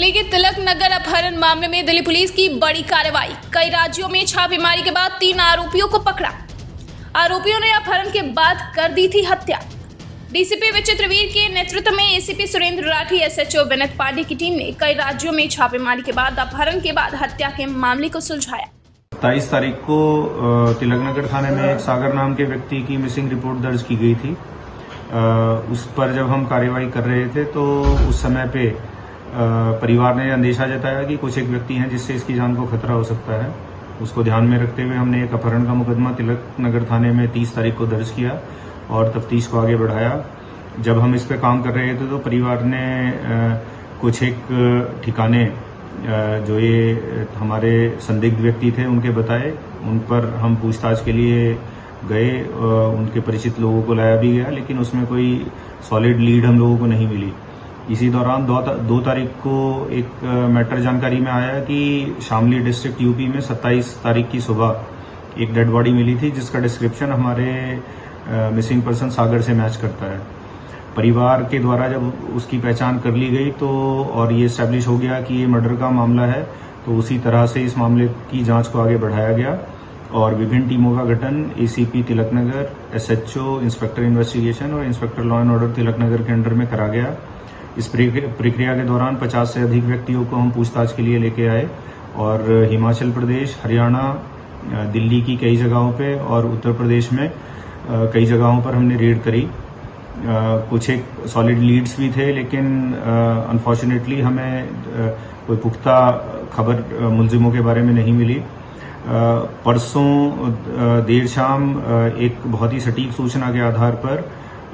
दिल्ली के तिलक नगर अपहरण मामले में दिल्ली पुलिस की बड़ी कार्रवाई। कई राज्यों में छापेमारी के बाद 3 आरोपियों को पकड़ा। आरोपियों ने अपहरण के बाद कर दी थी हत्या। डीसीपी विचित्रवीर के नेतृत्व में एसीपी सुरेंद्र राठी, एसएचओ विनीत पांडे की टीम ने कई राज्यों में छापेमारी के बाद अपहरण के बाद हत्या के मामले को सुलझाया। 27 तारीख को तिलकनगर थाने में एक सागर नाम के व्यक्ति की मिसिंग रिपोर्ट दर्ज की गई थी। उस पर जब हम कार्रवाई कर रहे थे तो उस समय पे परिवार ने अंदेशा जताया कि कुछ एक व्यक्ति हैं जिससे इसकी जान को खतरा हो सकता है। उसको ध्यान में रखते हुए हमने एक अपहरण का मुकदमा तिलकनगर थाने में 30 तारीख को दर्ज किया और तफ्तीश को आगे बढ़ाया। जब हम इस पे काम कर रहे थे तो परिवार ने कुछ एक ठिकाने जो ये हमारे संदिग्ध व्यक्ति थे उनके बताए, उन पर हम पूछताछ के लिए गए। उनके परिचित लोगों को लाया भी गया, लेकिन उसमें कोई सॉलिड लीड हम लोगों को नहीं मिली। इसी दौरान 2 तारीख को एक मैटर जानकारी में आया कि शामली डिस्ट्रिक्ट यूपी में 27 तारीख की सुबह एक डेड बॉडी मिली थी, जिसका डिस्क्रिप्शन हमारे मिसिंग पर्सन सागर से मैच करता है। परिवार के द्वारा जब उसकी पहचान कर ली गई तो और ये एस्टेब्लिश हो गया कि ये मर्डर का मामला है, तो उसी तरह से इस मामले की जांच को आगे बढ़ाया गया और विभिन्न टीमों का गठन ACP Tilaknagar, SHO, inspector investigation और inspector law and order Tilaknagar के अंडर में करा गया। इस प्रक्रिया के दौरान 50 से अधिक व्यक्तियों को हम पूछताछ के लिए लेके आए और हिमाचल प्रदेश, हरियाणा, दिल्ली की कई जगहों पे और उत्तर प्रदेश में कई जगहों पर हमने रेड करी। कुछ एक सॉलिड लीड्स भी थे, लेकिन अनफॉर्चुनेटली हमें कोई पुख्ता खबर मुलजिमों के बारे में नहीं मिली। परसों देर शाम एक बहुत ही सटीक सूचना के आधार पर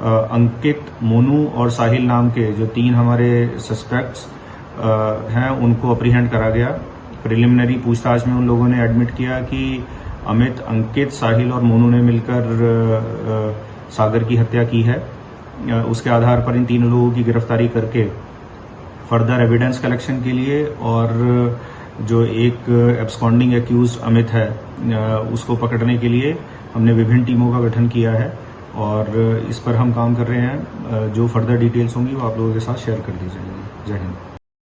अंकित, मोनू और साहिल नाम के जो 3 हमारे सस्पेक्ट्स हैं उनको अप्रीहेंड करा गया। प्रिलिमिनरी पूछताछ में उन लोगों ने एडमिट किया कि अमित, अंकित, साहिल और मोनू ने मिलकर सागर की हत्या की है। उसके आधार पर इन 3 लोगों की गिरफ्तारी करके फर्दर एविडेंस कलेक्शन के लिए और जो एक एब्सकॉन्डिंग एक्यूज्ड अमित है उसको पकड़ने के लिए हमने विभिन्न टीमों का गठन किया है और इस पर हम काम कर रहे हैं। जो फर्दर डिटेल्स होंगी वो आप लोगों के साथ शेयर कर दी जाएंगी। जय हिंद।